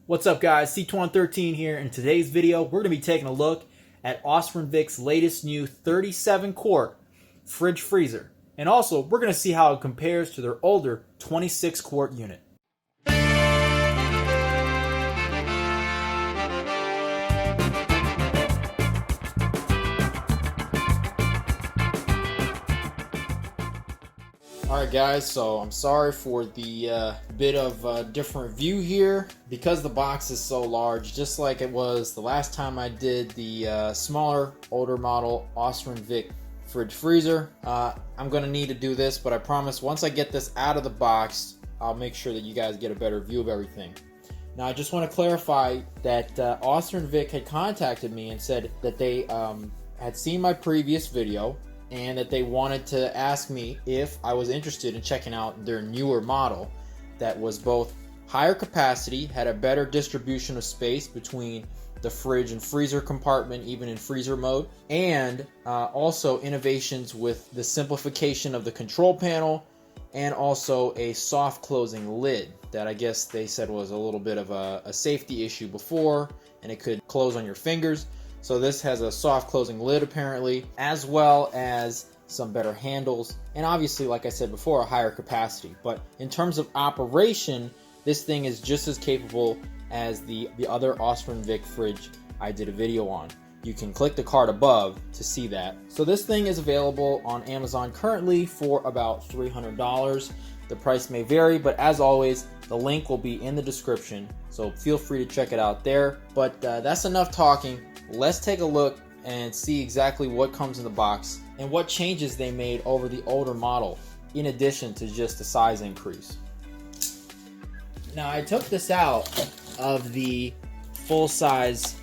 What's up guys, C2113 here. In today's video, we're going to be taking a look at Ausranvik's latest new 37 quart fridge freezer. And also, we're going to see how it compares to their older 26 quart unit. Alright guys, so I'm sorry for the bit of different view here because the box is so large, just like it was the last time I did the smaller, older model Ausranvik fridge freezer. I'm going to need to do this, but I promise once I get this out of the box, I'll make sure that you guys get a better view of everything. Now I just want to clarify that Ausranvik had contacted me and said that they had seen my previous video and that they wanted to ask me if I was interested in checking out their newer model that was both higher capacity, had a better distribution of space between the fridge and freezer compartment, even in freezer mode, and also innovations with the simplification of the control panel and also a soft closing lid that I guess they said was a little bit of a safety issue before and it could close on your fingers. So this has a soft closing lid apparently, as well as some better handles, and obviously, like I said before, a higher capacity. But in terms of operation, this thing is just as capable as the other Ausranvik fridge I did a video on. You can click the card above to see that. So this thing is available on Amazon currently for about $300. The price may vary, but as always, the link will be in the description, so feel free to check it out there. But that's enough talking. Let's take a look and see exactly what comes in the box and what changes they made over the older model, in addition to just the size increase. Now I took this out of the full-size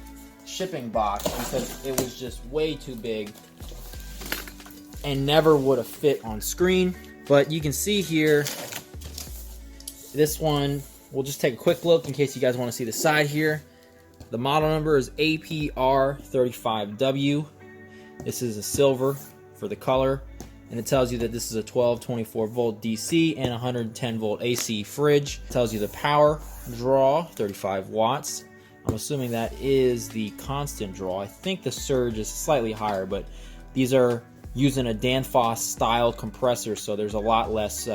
shipping box because it was just way too big and never would have fit on screen. But you can see here, this one, we'll just take a quick look in case you guys want to see the side here. The model number is APR35W. This is a silver for the color, and it tells you that this is a 1224 volt DC and 110 volt AC fridge. It tells you the power draw, 35 watts. I'm assuming that is the constant draw. I think the surge is slightly higher, but these are using a Danfoss style compressor, so there's a lot less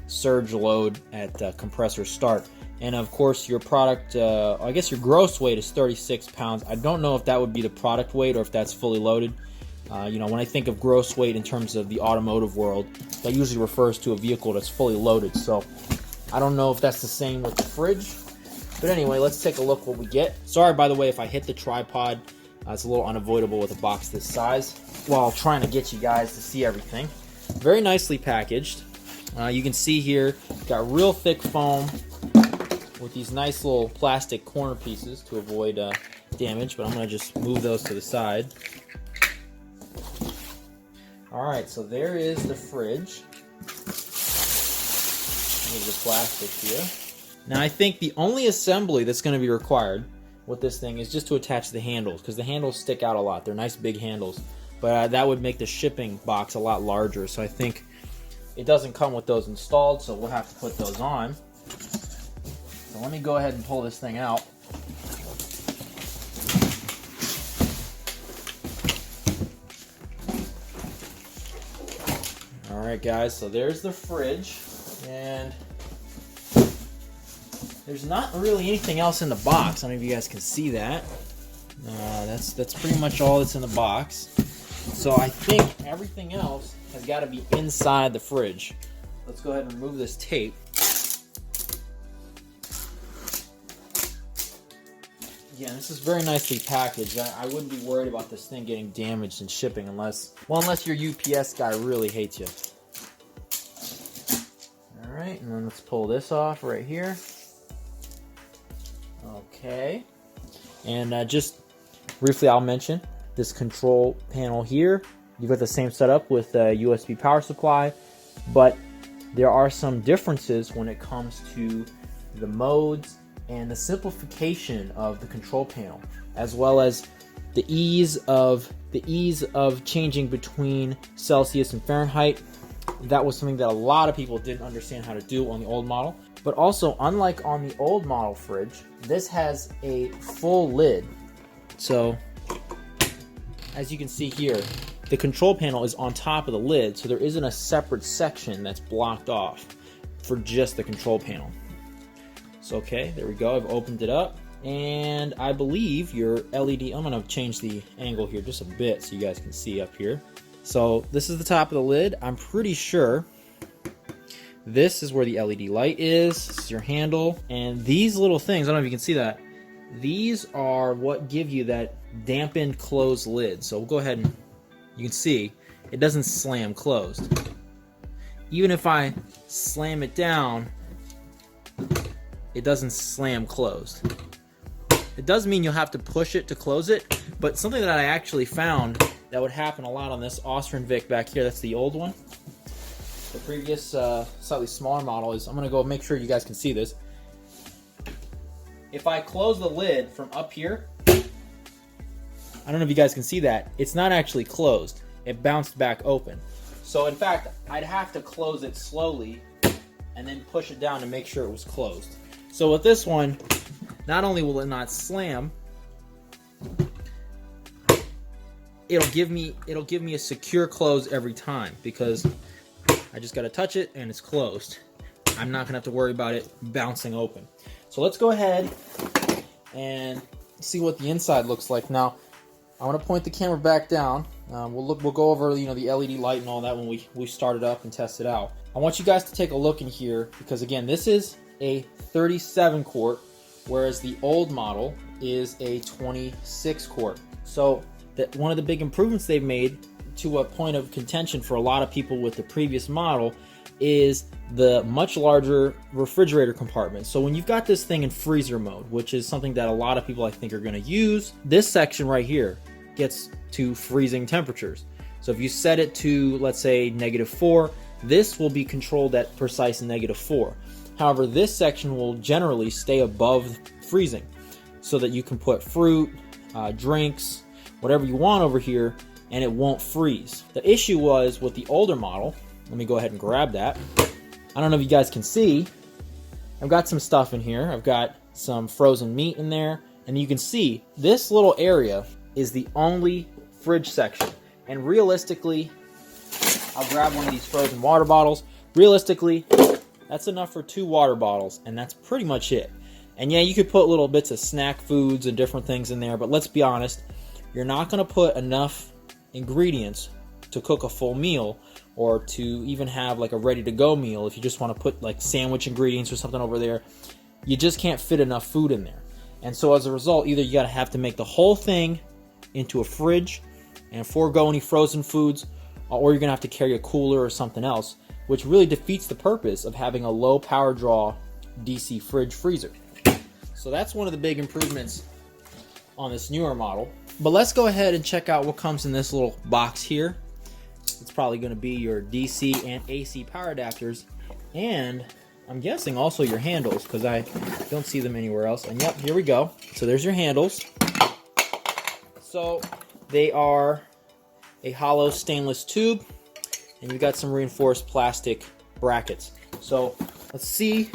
surge load at compressor start. And of course your product, I guess your gross weight is 36 pounds. I don't know if that would be the product weight or if that's fully loaded. You know, when I think of gross weight in terms of the automotive world, that usually refers to a vehicle that's fully loaded. So I don't know if that's the same with the fridge. But anyway, let's take a look what we get. Sorry, by the way, if I hit the tripod. It's a little unavoidable with a box this size while trying to get you guys to see everything. Very nicely packaged. You can see here, got real thick foam with these nice little plastic corner pieces to avoid damage, but I'm going to just move those to the side. Alright, so there is the fridge. Move the plastic here. Now I think the only assembly that's going to be required with this thing is just to attach the handles, because the handles stick out a lot. They're nice big handles, but that would make the shipping box a lot larger, so I think it doesn't come with those installed, so we'll have to put those on. So let me go ahead and pull this thing out. Alright guys, so there's the fridge, and there's not really anything else in the box. I don't know if you guys can see that. That's pretty much all that's in the box. So I think everything else has got to be inside the fridge. Let's go ahead and remove this tape. Yeah, this is very nicely packaged. I wouldn't be worried about this thing getting damaged in shipping unless your UPS guy really hates you. Alright, and then let's pull this off right here. Okay, and just briefly I'll mention this control panel here. You've got the same setup with a USB power supply, but there are some differences when it comes to the modes and the simplification of the control panel, as well as the ease of changing between Celsius and Fahrenheit. That was something that a lot of people didn't understand how to do on the old model. But also, unlike on the old model fridge, this has a full lid. So, as you can see here, the control panel is on top of the lid, so there isn't a separate section that's blocked off for just the control panel. So, okay, there we go. I've opened it up. And I believe your LED, I'm going to change the angle here just a bit so you guys can see up here. So this is the top of the lid. I'm pretty sure this is where the LED light is. This is your handle. And these little things, I don't know if you can see that, these are what give you that dampened closed lid. So we'll go ahead and you can see it doesn't slam closed. Even if I slam it down, it doesn't slam closed. It does mean you'll have to push it to close it, but something that I actually found that would happen a lot on this Ausranvik back here, that's the old one. The previous slightly smaller model is, I'm going to go make sure you guys can see this. If I close the lid from up here, I don't know if you guys can see that, it's not actually closed. It bounced back open. So in fact, I'd have to close it slowly and then push it down to make sure it was closed. So with this one, not only will it not slam, it'll give me a secure close every time because I just got to touch it and it's closed. I'm not gonna have to worry about it bouncing open. So let's go ahead and see what the inside looks like. Now, I want to point the camera back down. We'll go over the LED light and all that when we start it up and test it out. I want you guys to take a look in here because again, this is a 37 quart. Whereas the old model is a 26 quart. So one of the big improvements they've made to a point of contention for a lot of people with the previous model is the much larger refrigerator compartment. So when you've got this thing in freezer mode, which is something that a lot of people I think are going to use, this section right here gets to freezing temperatures. So if you set it to, let's say, -4, this will be controlled at precise -4. However, this section will generally stay above freezing so that you can put fruit, drinks, whatever you want over here, and it won't freeze. The issue was with the older model, let me go ahead and grab that. I don't know if you guys can see, I've got some stuff in here. I've got some frozen meat in there, and you can see this little area is the only fridge section. And realistically, I'll grab one of these frozen water bottles. Realistically, that's enough for 2 water bottles, and that's pretty much it. And yeah, you could put little bits of snack foods and different things in there, but let's be honest, you're not going to put enough ingredients to cook a full meal or to even have like a ready-to-go meal. If you just want to put like sandwich ingredients or something over there, you just can't fit enough food in there. And so as a result, either you got to have to make the whole thing into a fridge and forego any frozen foods, or you're going to have to carry a cooler or something else, which really defeats the purpose of having a low power draw DC fridge freezer. So that's one of the big improvements on this newer model. But let's go ahead and check out what comes in this little box here. It's probably going to be your DC and AC power adapters, and I'm guessing also your handles because I don't see them anywhere else. And yep, here we go. So there's your handles. So they are a hollow stainless tube, and you've got some reinforced plastic brackets. So let's see.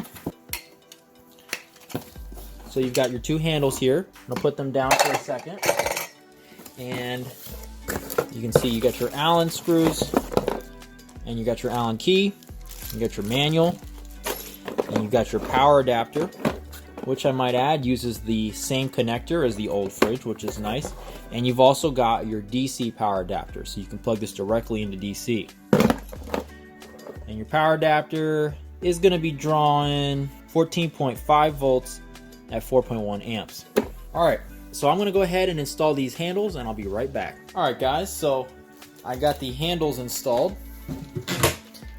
So you've got your 2 handles here. I'm gonna put them down for a second. And you can see you got your Allen screws, and you got your Allen key, you got your manual, and you've got your power adapter, which I might add uses the same connector as the old fridge, which is nice. And you've also got your DC power adapter, so you can plug this directly into DC. And your power adapter is going to be drawing 14.5 volts at 4.1 amps. All right, so I'm going to go ahead and install these handles, and I'll be right back. All right, guys, so I got the handles installed,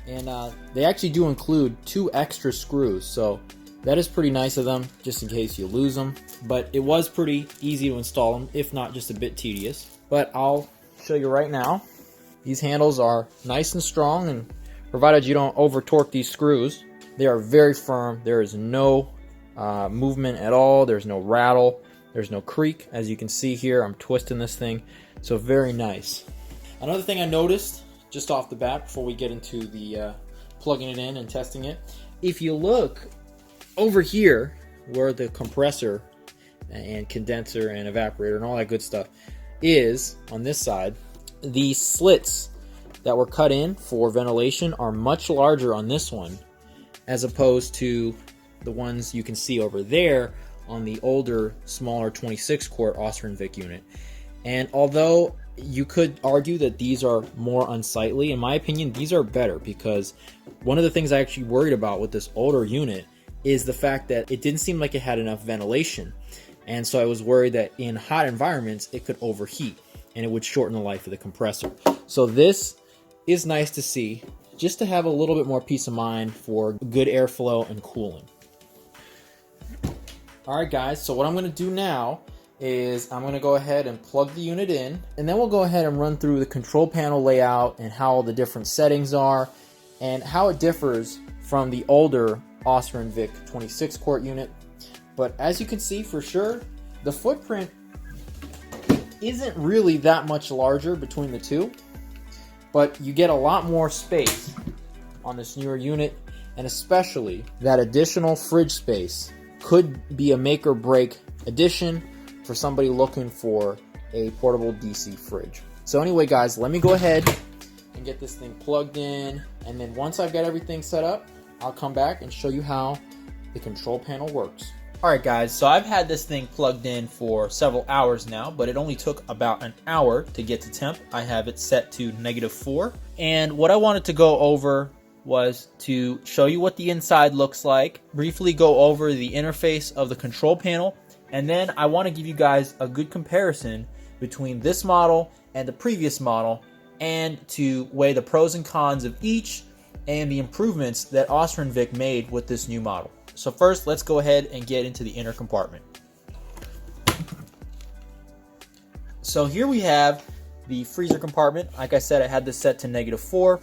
and they actually do include 2 extra screws, so that is pretty nice of them, just in case you lose them. But it was pretty easy to install them, if not just a bit tedious. But I'll show you right now. These handles are nice and strong, and provided you don't over torque these screws, they are very firm. There is no movement at all. There's no rattle. There's no creak. As you can see here, I'm twisting this thing. So very nice. Another thing I noticed just off the bat before we get into the plugging it in and testing it, if you look over here, where the compressor and condenser and evaporator and all that good stuff is, on this side, the slits that were cut in for ventilation are much larger on this one as opposed to the ones you can see over there on the older, smaller 26 quart Ausranvik unit. And although you could argue that these are more unsightly, in my opinion, these are better, because one of the things I actually worried about with this older unit is the fact that it didn't seem like it had enough ventilation. And so I was worried that in hot environments, it could overheat and it would shorten the life of the compressor. So this is nice to see, just to have a little bit more peace of mind for good airflow and cooling. Alright guys, so what I'm going to do now is I'm going to go ahead and plug the unit in, and then we'll go ahead and run through the control panel layout and how all the different settings are and how it differs from the older Ausranvik 26 quart unit. But as you can see, for sure, the footprint isn't really that much larger between the two, but you get a lot more space on this newer unit, and especially that additional fridge space could be a make or break addition for somebody looking for a portable DC fridge. So anyway guys, let me go ahead and get this thing plugged in, and then once I've got everything set up, I'll come back and show you how the control panel works. Alright guys, so I've had this thing plugged in for several hours now, but it only took about an hour to get to temp. I have it set to -4, and what I wanted to go over was to show you what the inside looks like, briefly go over the interface of the control panel, and then I want to give you guys a good comparison between this model and the previous model, and to weigh the pros and cons of each and the improvements that Ausranvik made with this new model. So first, let's go ahead and get into the inner compartment. So here we have the freezer compartment. Like I said, I had this set to -4.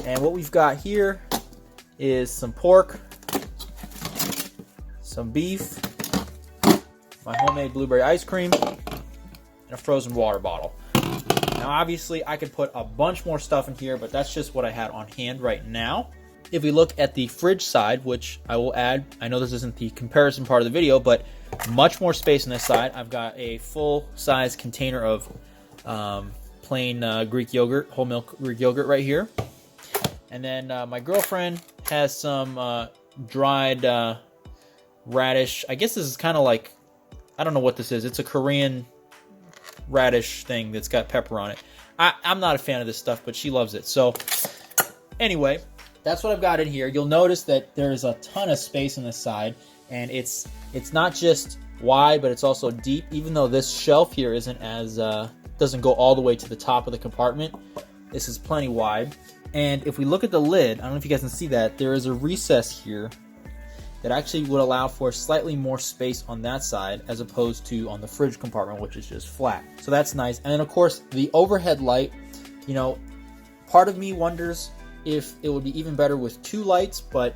And what we've got here is some pork, some beef, my homemade blueberry ice cream, and a frozen water bottle. Now obviously I could put a bunch more stuff in here, but that's just what I had on hand right now. If we look at the fridge side, which I will add, I know this isn't the comparison part of the video, but much more space on this side. I've got a full-size container of plain Greek yogurt, whole milk Greek yogurt right here. And then my girlfriend has some dried radish. I guess this is kind of like, I don't know what this is. It's a Korean radish thing that's got pepper on it. I'm not a fan of this stuff, but she loves it. So anyway, that's what I've got in here. You'll notice that there's a ton of space on this side, and it's not just wide, but it's also deep, even though this shelf here isn't as doesn't go all the way to the top of the compartment. This is plenty wide. And if we look at the lid, I don't know if you guys can see that, there is a recess here that actually would allow for slightly more space on that side as opposed to on the fridge compartment, which is just flat. So that's nice. And then of course the overhead light, you know, part of me wonders if it would be even better with 2 lights, but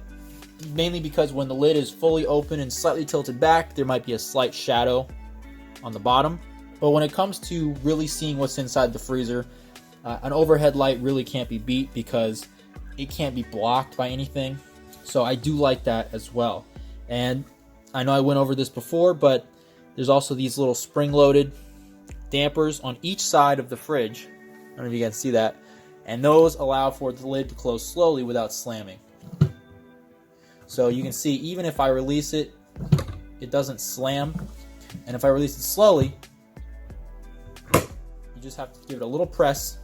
mainly because when the lid is fully open and slightly tilted back, there might be a slight shadow on the bottom. But when it comes to really seeing what's inside the freezer, an overhead light really can't be beat because it can't be blocked by anything. So I do like that as well. And I know I went over this before, but there's also these little spring-loaded dampers on each side of the fridge. I don't know if you guys see that. And those allow for the lid to close slowly without slamming. So you can see, even if I release it, it doesn't slam. And if I release it slowly, you just have to give it a little press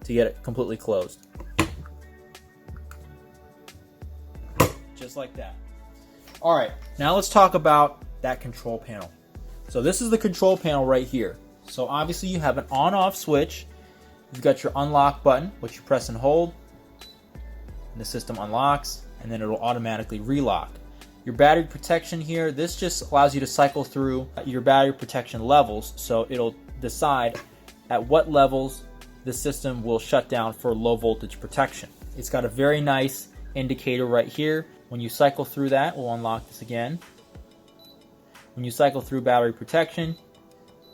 to get it completely closed. Just like that. Alright, now let's talk about that control panel. So this is the control panel right here. So obviously you have an on-off switch. You've got your unlock button, which you press and hold, and the system unlocks, and then it'll automatically relock. Your battery protection here, this just allows you to cycle through your battery protection levels, so it'll decide at what levels the system will shut down for low voltage protection. It's got a very nice indicator right here. When you cycle through that, we'll unlock this again. When you cycle through battery protection,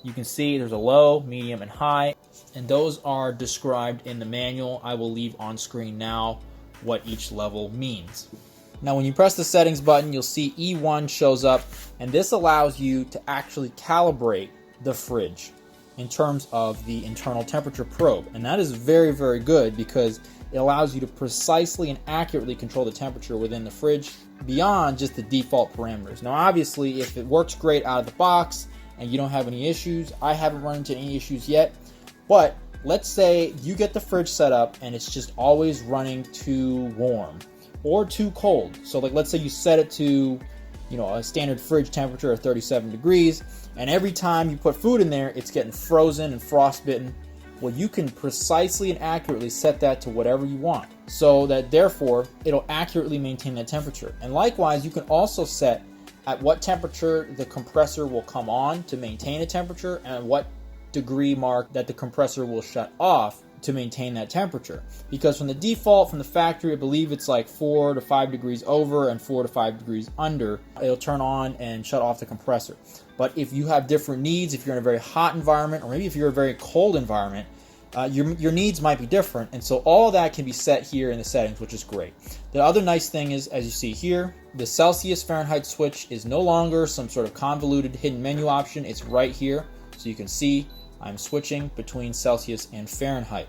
you can see there's a low, medium, and high, and those are described in the manual. I will leave on screen now what each level means. Now when you press the settings button, you'll see E1 shows up, and this allows you to actually calibrate the fridge in terms of the internal temperature probe. And that is very, very good because it allows you to precisely and accurately control the temperature within the fridge beyond just the default parameters. Now obviously, if it works great out of the box and you don't have any issues, I haven't run into any issues yet, but let's say you get the fridge set up and it's just always running too warm or too cold. So like, let's say you set it to, you know, a standard fridge temperature of 37 degrees, and every time you put food in there, it's getting frozen and frostbitten. Well, you can precisely and accurately set that to whatever you want, so that therefore it'll accurately maintain that temperature. And likewise, you can also set at what temperature the compressor will come on to maintain a temperature, and at what degree mark that the compressor will shut off to maintain that temperature. Because from the default, from the factory, I believe it's like 4 to 5 degrees over and 4 to 5 degrees under, it'll turn on and shut off the compressor. But if you have different needs, if you're in a very hot environment, or maybe if you're in a very cold environment, your needs might be different. And so all of that can be set here in the settings, which is great. The other nice thing is, as you see here, the Celsius Fahrenheit switch is no longer some sort of convoluted hidden menu option. It's right here. So you can see I'm switching between Celsius and Fahrenheit.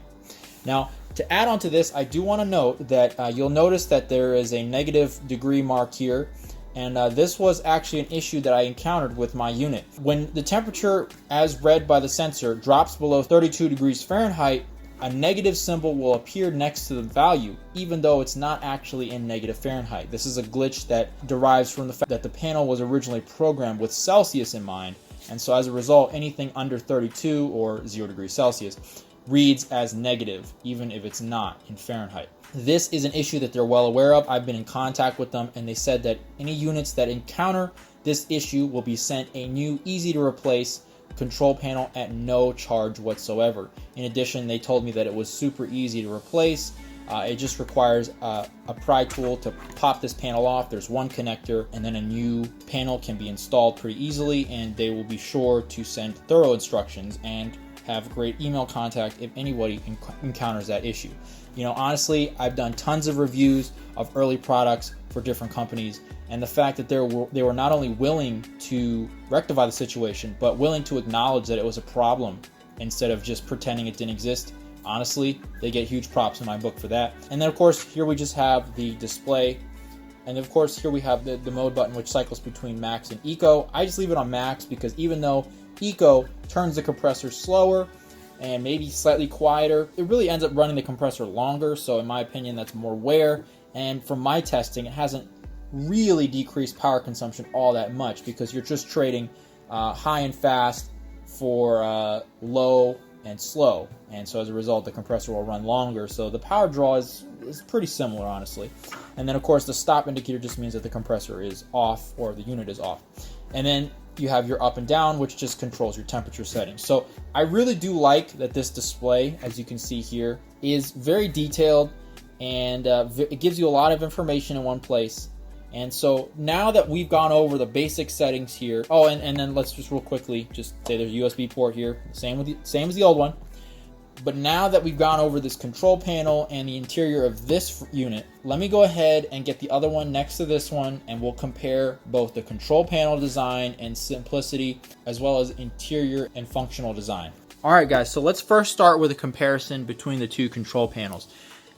Now, to add on to this, I do want to note that you'll notice that there is a negative degree mark here, and this was actually an issue that I encountered with my unit. When the temperature, as read by the sensor, drops below 32 degrees Fahrenheit, a negative symbol will appear next to the value, even though it's not actually in negative Fahrenheit. This is a glitch that derives from the fact that the panel was originally programmed with Celsius in mind, and so as a result, anything under 32 or 0 degrees Celsius reads as negative, even if it's not in Fahrenheit. This is an issue that they're well aware of. I've been in contact with them, and they said that any units that encounter this issue will be sent a new, easy to replace control panel at no charge whatsoever. In addition, they told me that it was super easy to replace. It just requires a pry tool to pop this panel off. There's one connector, and then a new panel can be installed pretty easily, and they will be sure to send thorough instructions and have great email contact if anybody encounters that issue. You know, honestly, I've done tons of reviews of early products for different companies, and the fact that they were not only willing to rectify the situation, but willing to acknowledge that it was a problem instead of just pretending it didn't exist, honestly, they get huge props in my book for that. And then of course, here we just have the display, and of course here we have the mode button, which cycles between max and eco. I just leave it on max because even though eco turns the compressor slower and maybe slightly quieter, it really ends up running the compressor longer. So in my opinion, that's more wear. And from my testing, it hasn't really decreased power consumption all that much, because you're just trading high and fast for low and slow. And so as a result, the compressor will run longer. So the power draw is pretty similar, honestly. And then of course, the stop indicator just means that the compressor is off, or the unit is off. And then you have your up and down, which just controls your temperature settings. So I really do like that this display, as you can see here, is very detailed, and it gives you a lot of information in one place. And so now that we've gone over the basic settings here, oh, and then let's just real quickly just say there's a USB port here, same as the old one. But now that we've gone over this control panel and the interior of this unit, let me go ahead and get the other one next to this one, and we'll compare both the control panel design and simplicity, as well as interior and functional design. All right, guys, so let's first start with a comparison between the two control panels.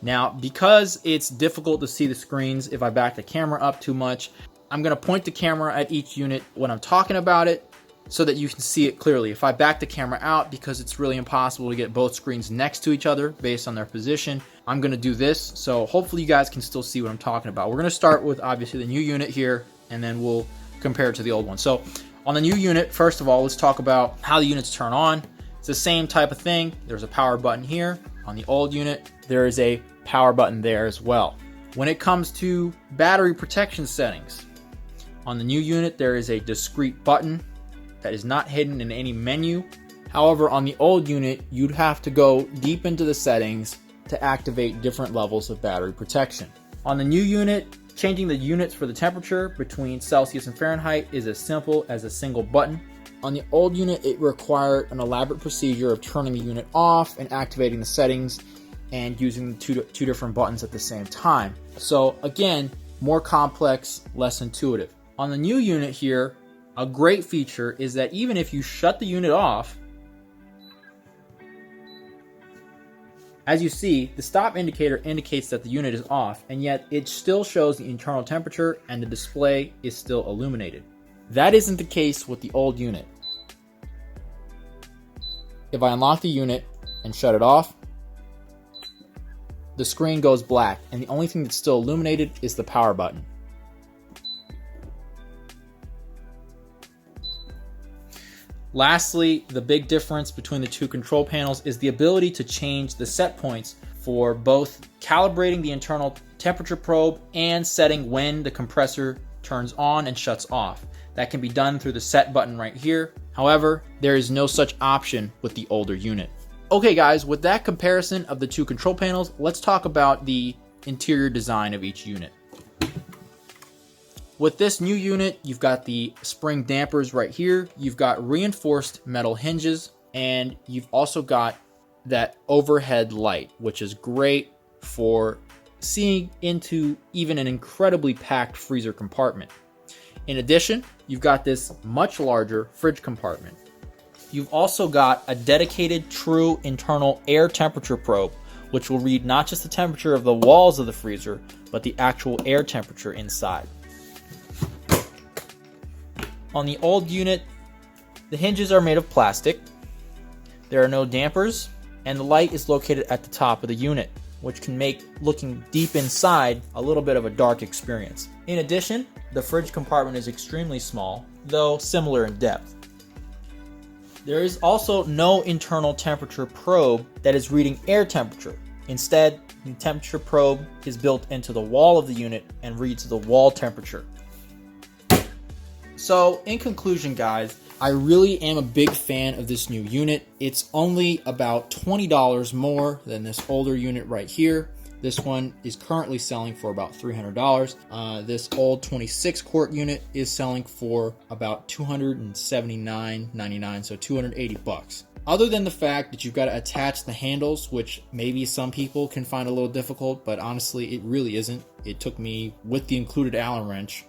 Now, because it's difficult to see the screens if I back the camera up too much, I'm going to point the camera at each unit when I'm talking about it, so that you can see it clearly. If I back the camera out, because it's really impossible to get both screens next to each other based on their position, I'm gonna do this. So hopefully you guys can still see what I'm talking about. We're gonna start with obviously the new unit here, and then we'll compare it to the old one. So on the new unit, first of all, let's talk about how the units turn on. It's the same type of thing. There's a power button here. On the old unit, there is a power button there as well. When it comes to battery protection settings, on the new unit, there is a discrete button that is not hidden in any menu. However, on the old unit, you'd have to go deep into the settings to activate different levels of battery protection. On the new unit, changing the units for the temperature between Celsius and Fahrenheit is as simple as a single button. On the old unit, it required an elaborate procedure of turning the unit off and activating the settings and using two different buttons at the same time. So again, more complex, less intuitive. On the new unit here, a great feature is that even if you shut the unit off, as you see, the stop indicator indicates that the unit is off, and yet it still shows the internal temperature and the display is still illuminated. That isn't the case with the old unit. If I unlock the unit and shut it off, the screen goes black, and the only thing that's still illuminated is the power button. Lastly, the big difference between the two control panels is the ability to change the set points for both calibrating the internal temperature probe and setting when the compressor turns on and shuts off. That can be done through the set button right here. However, there is no such option with the older unit. Okay guys, with that comparison of the two control panels, let's talk about the interior design of each unit. With this new unit, you've got the spring dampers right here, you've got reinforced metal hinges, and you've also got that overhead light, which is great for seeing into even an incredibly packed freezer compartment. In addition, you've got this much larger fridge compartment. You've also got a dedicated true internal air temperature probe, which will read not just the temperature of the walls of the freezer, but the actual air temperature inside. On the old unit, the hinges are made of plastic, there are no dampers, and the light is located at the top of the unit, which can make looking deep inside a little bit of a dark experience. In addition, the fridge compartment is extremely small, though similar in depth. There is also no internal temperature probe that is reading air temperature. Instead, the temperature probe is built into the wall of the unit and reads the wall temperature. So, in conclusion guys, I really am a big fan of this new unit. It's only about $20 more than this older unit right here. This one is currently selling for about $300. This old 26 quart unit is selling for about $279.99, so 280 bucks. Other than the fact that you've got to attach the handles, which maybe some people can find a little difficult, but honestly, it really isn't. It took me, with the included Allen wrench,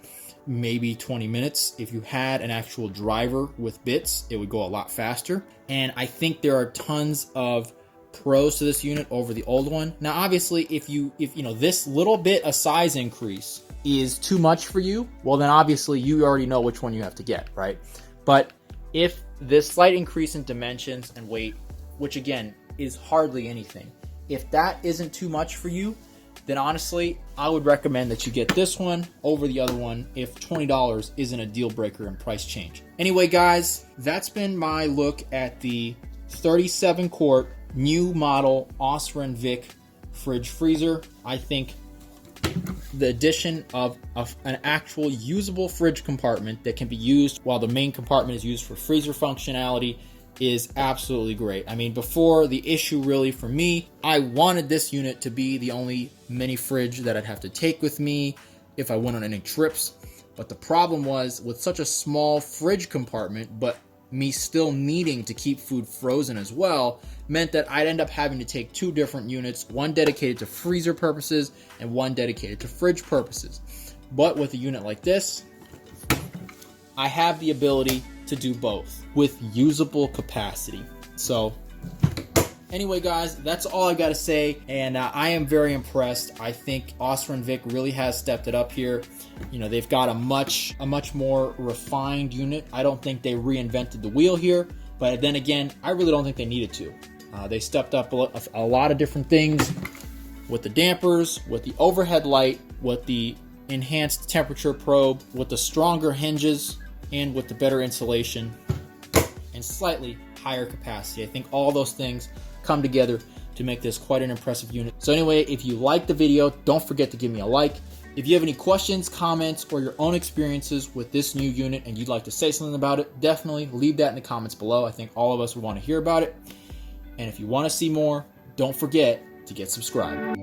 maybe 20 minutes. If you had an actual driver with bits, it would go a lot faster. And I think there are tons of pros to this unit over the old one. Now, obviously, if you know this little bit of size increase is too much for you, well, then obviously you already know which one you have to get, right? But if this slight increase in dimensions and weight, which again is hardly anything, if that isn't too much for you, then honestly, I would recommend that you get this one over the other one if $20 isn't a deal breaker in price change. Anyway, guys, that's been my look at the 37 quart new model Ausranvik fridge freezer. I think the addition of an actual usable fridge compartment that can be used while the main compartment is used for freezer functionality is absolutely great. I mean, before, the issue really for me, I wanted this unit to be the only mini fridge that I'd have to take with me if I went on any trips. But the problem was, with such a small fridge compartment, but me still needing to keep food frozen as well, meant that I'd end up having to take two different units, one dedicated to freezer purposes and one dedicated to fridge purposes. But with a unit like this, I have the ability to do both with usable capacity. So anyway, guys, that's all I gotta say, and I am very impressed. I think Ausranvik really has stepped it up here. You know, they've got a much more refined unit. I don't think they reinvented the wheel here, but then again, I really don't think they needed to. They stepped up a lot of different things with the dampers, with the overhead light, with the enhanced temperature probe, with the stronger hinges, and with the better insulation and slightly higher capacity. I think all those things come together to make this quite an impressive unit. So anyway, if you liked the video, don't forget to give me a like. If you have any questions, comments, or your own experiences with this new unit and you'd like to say something about it, definitely leave that in the comments below. I think all of us would want to hear about it. And if you want to see more, don't forget to get subscribed.